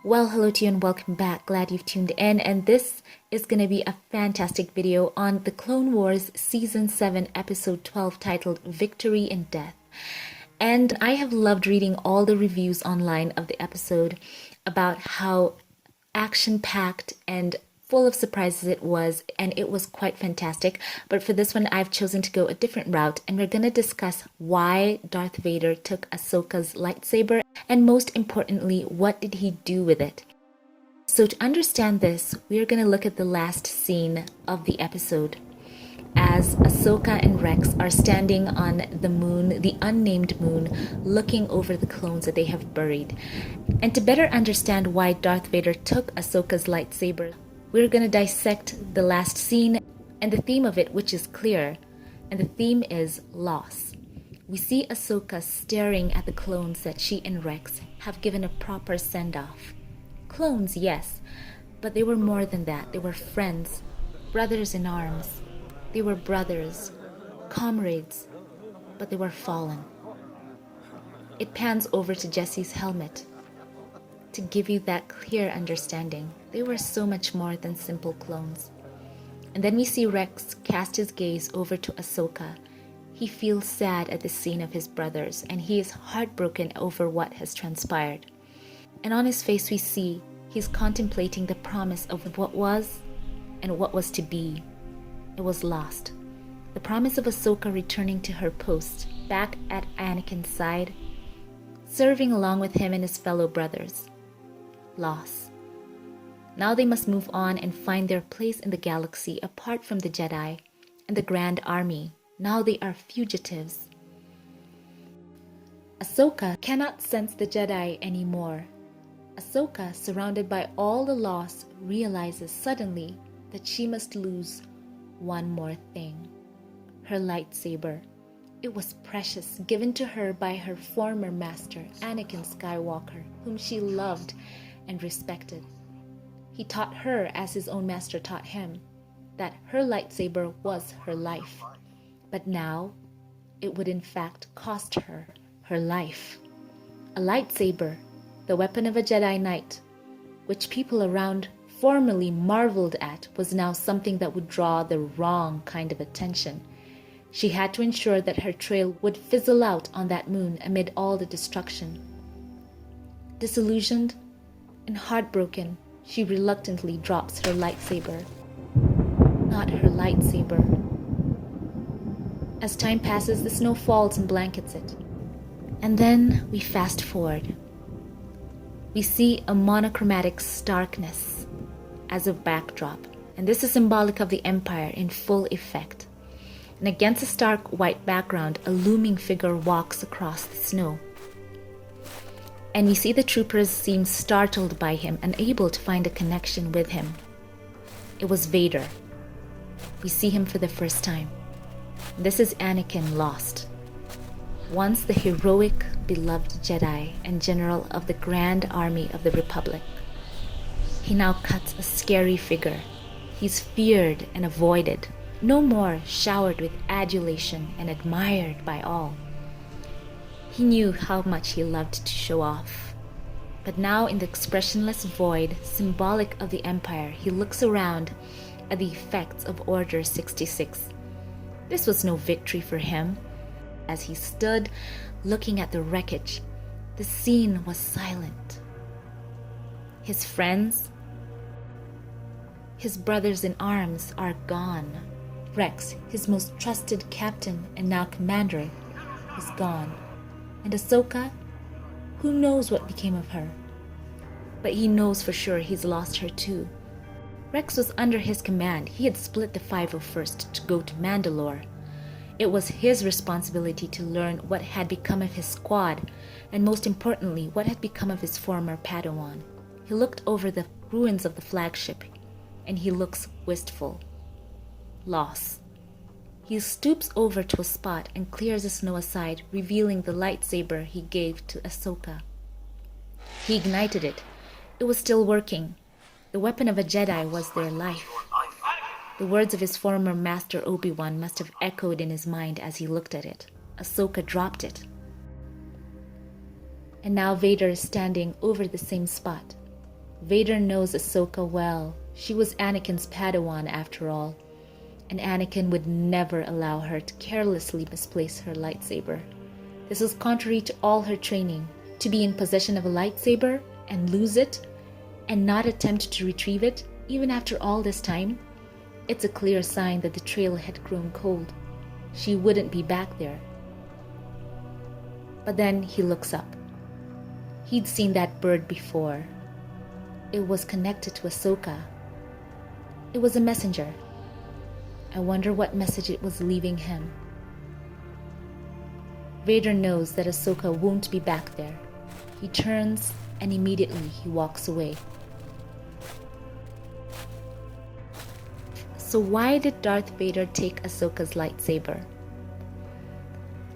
Well, hello to you and welcome back. Glad you've tuned in. And this is going to be a fantastic video on the Clone Wars Season 7, Episode 12, titled Victory in Death. And I have loved reading all the reviews online of the episode about how action-packed and full of surprises it was, and it was quite fantastic. But for this one, I've chosen to go a different route, and we're going to discuss why Darth Vader took Ahsoka's lightsaber, and most importantly, what did he do with it? So to understand this, we're going to look at the last scene of the episode, as Ahsoka and Rex are standing on the moon, the unnamed moon, looking over the clones that they have buried. And to better understand why Darth Vader took Ahsoka's lightsaber, we're going to dissect the last scene and the theme of it, which is clear. And the theme is loss. We see Ahsoka staring at the clones that she and Rex have given a proper send-off. Clones, yes, but they were more than that. They were friends, brothers in arms. They were brothers, comrades, but they were fallen. It pans over to Jesse's helmet to give you that clear understanding. They were so much more than simple clones. And then we see Rex cast his gaze over to Ahsoka. He feels sad at the scene of his brothers, and he is heartbroken over what has transpired. And on his face we see he's contemplating the promise of what was and what was to be. It was lost. The promise of Ahsoka returning to her post, back at Anakin's side, serving along with him and his fellow brothers. Loss. Now they must move on and find their place in the galaxy apart from the Jedi and the Grand Army. Now they are fugitives. Ahsoka cannot sense the Jedi anymore. Ahsoka, surrounded by all the loss, realizes suddenly that she must lose one more thing. Her lightsaber. It was precious, given to her by her former master, Anakin Skywalker, whom she loved and respected. He taught her, as his own master taught him, that her lightsaber was her life. But now, it would in fact cost her her life. A lightsaber, the weapon of a Jedi Knight, which people around formerly marveled at, was now something that would draw the wrong kind of attention. She had to ensure that her trail would fizzle out on that moon amid all the destruction. Disillusioned and heartbroken, she reluctantly drops her lightsaber. Not her lightsaber. As time passes, the snow falls and blankets it. And then we fast forward. We see a monochromatic starkness as a backdrop, and this is symbolic of the Empire in full effect. And against a stark white background, a looming figure walks across the snow. And we see the troopers seem startled by him, unable to find a connection with him. It was Vader. We see him for the first time. This is Anakin lost. Once the heroic, beloved Jedi and general of the Grand Army of the Republic. He now cuts a scary figure. He's feared and avoided, no more showered with adulation and admired by all. He knew how much he loved to show off. But now in the expressionless void, symbolic of the Empire, he looks around at the effects of Order 66. This was no victory for him. As he stood looking at the wreckage, the scene was silent. His friends, his brothers in arms are gone. Rex, his most trusted captain and now commander, is gone. And Ahsoka, who knows what became of her? But he knows for sure he's lost her too. Rex was under his command. He had split the 501st to go to Mandalore. It was his responsibility to learn what had become of his squad, and most importantly, what had become of his former Padawan. He looked over the ruins of the flagship, and he looks wistful. Loss. He stoops over to a spot and clears the snow aside, revealing the lightsaber he gave to Ahsoka. He ignited it. It was still working. The weapon of a Jedi was their life. The words of his former master Obi-Wan must have echoed in his mind as he looked at it. Ahsoka dropped it. And now Vader is standing over the same spot. Vader knows Ahsoka well. She was Anakin's Padawan after all, and Anakin would never allow her to carelessly misplace her lightsaber. This was contrary to all her training. To be in possession of a lightsaber and lose it, and not attempt to retrieve it, even after all this time, it's a clear sign that the trail had grown cold. She wouldn't be back there. But then he looks up. He'd seen that bird before. It was connected to Ahsoka. It was a messenger. I wonder what message it was leaving him. Vader knows that Ahsoka won't be back there. He turns and immediately he walks away. So why did Darth Vader take Ahsoka's lightsaber?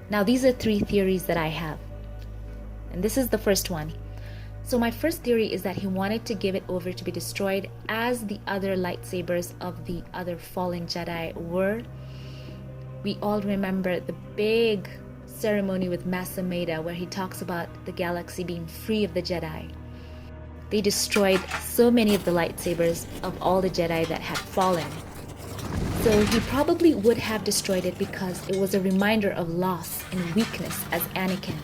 Now these are 3 theories that I have. And this is the first one. So my first theory is that he wanted to give it over to be destroyed as the other lightsabers of the other fallen Jedi were. We all remember the big ceremony with Masa Meda where he talks about the galaxy being free of the Jedi. They destroyed so many of the lightsabers of all the Jedi that had fallen. So he probably would have destroyed it because it was a reminder of loss and weakness as Anakin.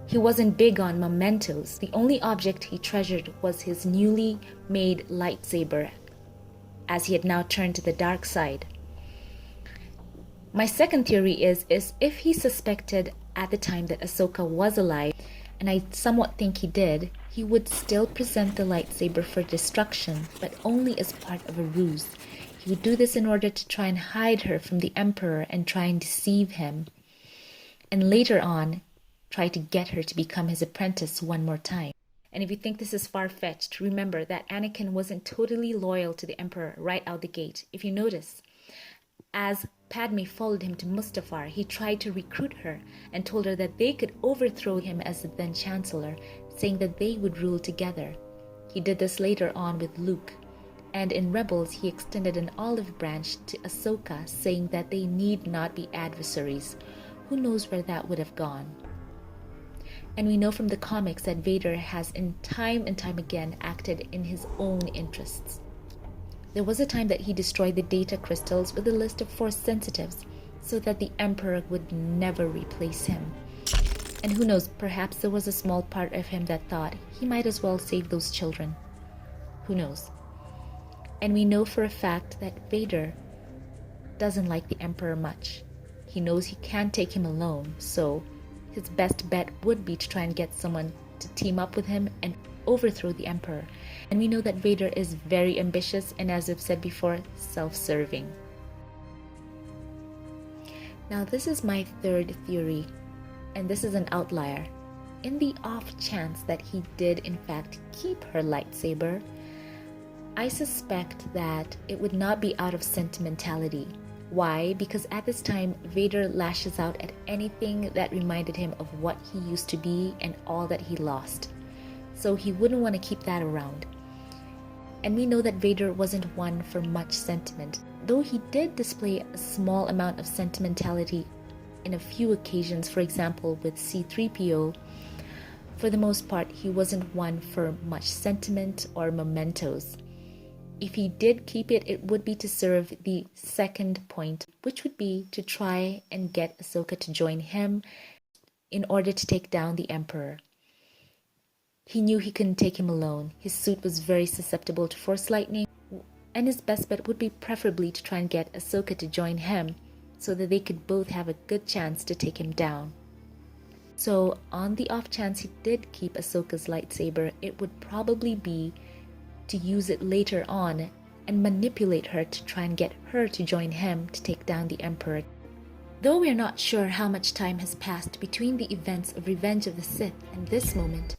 He wasn't big on mementos. The only object he treasured was his newly made lightsaber, as he had now turned to the dark side. My second theory is if he suspected at the time that Ahsoka was alive, and I somewhat think he did, he would still present the lightsaber for destruction, but only as part of a ruse. He would do this in order to try and hide her from the Emperor and try and deceive him. And later on, try to get her to become his apprentice one more time. And if you think this is far-fetched, remember that Anakin wasn't totally loyal to the Emperor right out the gate. If you notice, as Padme followed him to Mustafar, he tried to recruit her and told her that they could overthrow him as the then Chancellor, saying that they would rule together. He did this later on with Luke. And in Rebels, he extended an olive branch to Ahsoka, saying that they need not be adversaries. Who knows where that would have gone? And we know from the comics that Vader has in time and time again acted in his own interests. There was a time that he destroyed the data crystals with a list of Force sensitives so that the Emperor would never replace him. And who knows, perhaps there was a small part of him that thought he might as well save those children. Who knows? And we know for a fact that Vader doesn't like the Emperor much. He knows he can't take him alone, so his best bet would be to try and get someone to team up with him and overthrow the Emperor. And we know that Vader is very ambitious and, as I've said before, self-serving. Now this is my third theory, and this is an outlier. In the off chance that he did in fact keep her lightsaber, I suspect that it would not be out of sentimentality. Why? Because at this time, Vader lashes out at anything that reminded him of what he used to be and all that he lost. So he wouldn't want to keep that around. And we know that Vader wasn't one for much sentiment, though he did display a small amount of sentimentality in a few occasions, for example with C-3PO. For the most part, he wasn't one for much sentiment or mementos. If he did keep it, it would be to serve the second point, which would be to try and get Ahsoka to join him in order to take down the Emperor. He knew he couldn't take him alone. His suit was very susceptible to Force lightning, and his best bet would be preferably to try and get Ahsoka to join him so that they could both have a good chance to take him down. So on the off chance he did keep Ahsoka's lightsaber, it would probably be to use it later on and manipulate her to try and get her to join him to take down the Emperor. Though we are not sure how much time has passed between the events of Revenge of the Sith and this moment,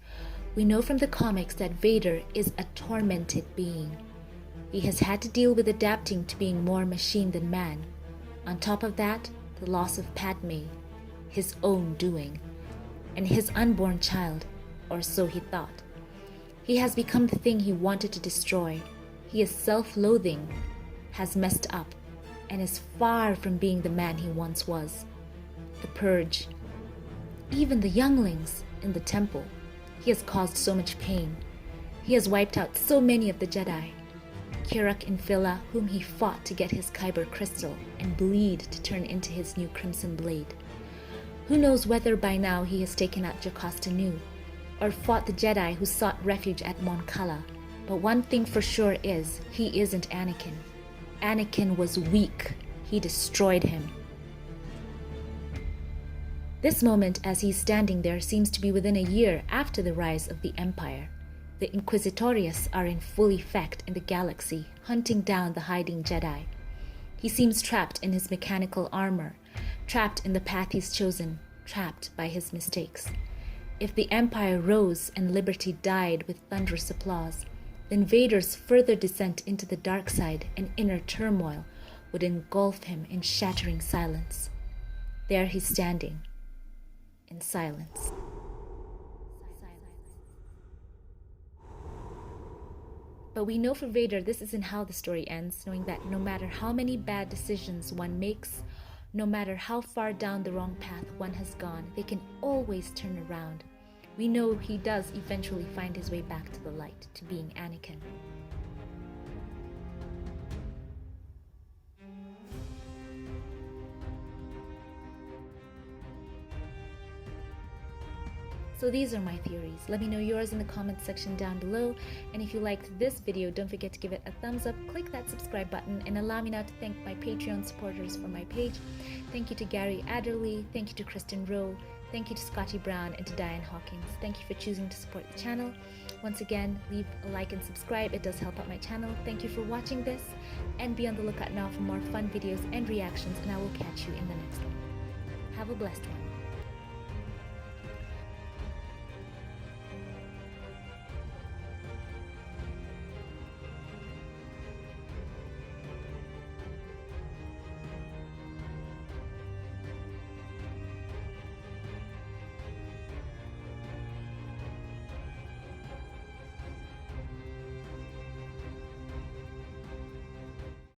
we know from the comics that Vader is a tormented being. He has had to deal with adapting to being more machine than man. On top of that, the loss of Padme, his own doing, and his unborn child, or so he thought. He has become the thing he wanted to destroy. He is self-loathing, has messed up, and is far from being the man he once was. The Purge, even the younglings in the temple, he has caused so much pain. He has wiped out so many of the Jedi. Kirak Infila, whom he fought to get his Kyber crystal and bleed to turn into his new Crimson Blade. Who knows whether by now he has taken out Jocasta Nu, or fought the Jedi who sought refuge at Mon Cala. But one thing for sure is, he isn't Anakin. Anakin was weak. He destroyed him. This moment as he's standing there seems to be within a year after the rise of the Empire. The Inquisitorius are in full effect in the galaxy, hunting down the hiding Jedi. He seems trapped in his mechanical armor, trapped in the path he's chosen, trapped by his mistakes. If the Empire rose and liberty died with thunderous applause, then Vader's further descent into the dark side and inner turmoil would engulf him in shattering silence. There he's standing, in silence. But we know for Vader this isn't how the story ends, knowing that no matter how many bad decisions one makes, no matter how far down the wrong path one has gone, they can always turn around. We know he does eventually find his way back to the light, to being Anakin. So these are my theories. Let me know yours in the comment section down below. And if you liked this video, don't forget to give it a thumbs up, click that subscribe button, and allow me now to thank my Patreon supporters for my page. Thank you to Gary Adderley, thank you to Kristen Rowe, thank you to Scotty Brown, and to Diane Hawkins. Thank you for choosing to support the channel. Once again, leave a like and subscribe. It does help out my channel. Thank you for watching this, and be on the lookout now for more fun videos and reactions, and I will catch you in the next one. Have a blessed one.